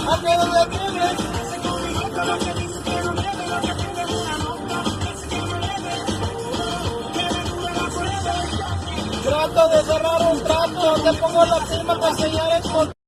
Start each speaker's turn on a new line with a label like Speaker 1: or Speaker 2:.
Speaker 1: a que lo detienes. Trato de cerrar un trato, te pongo la firma para sellar el contrato.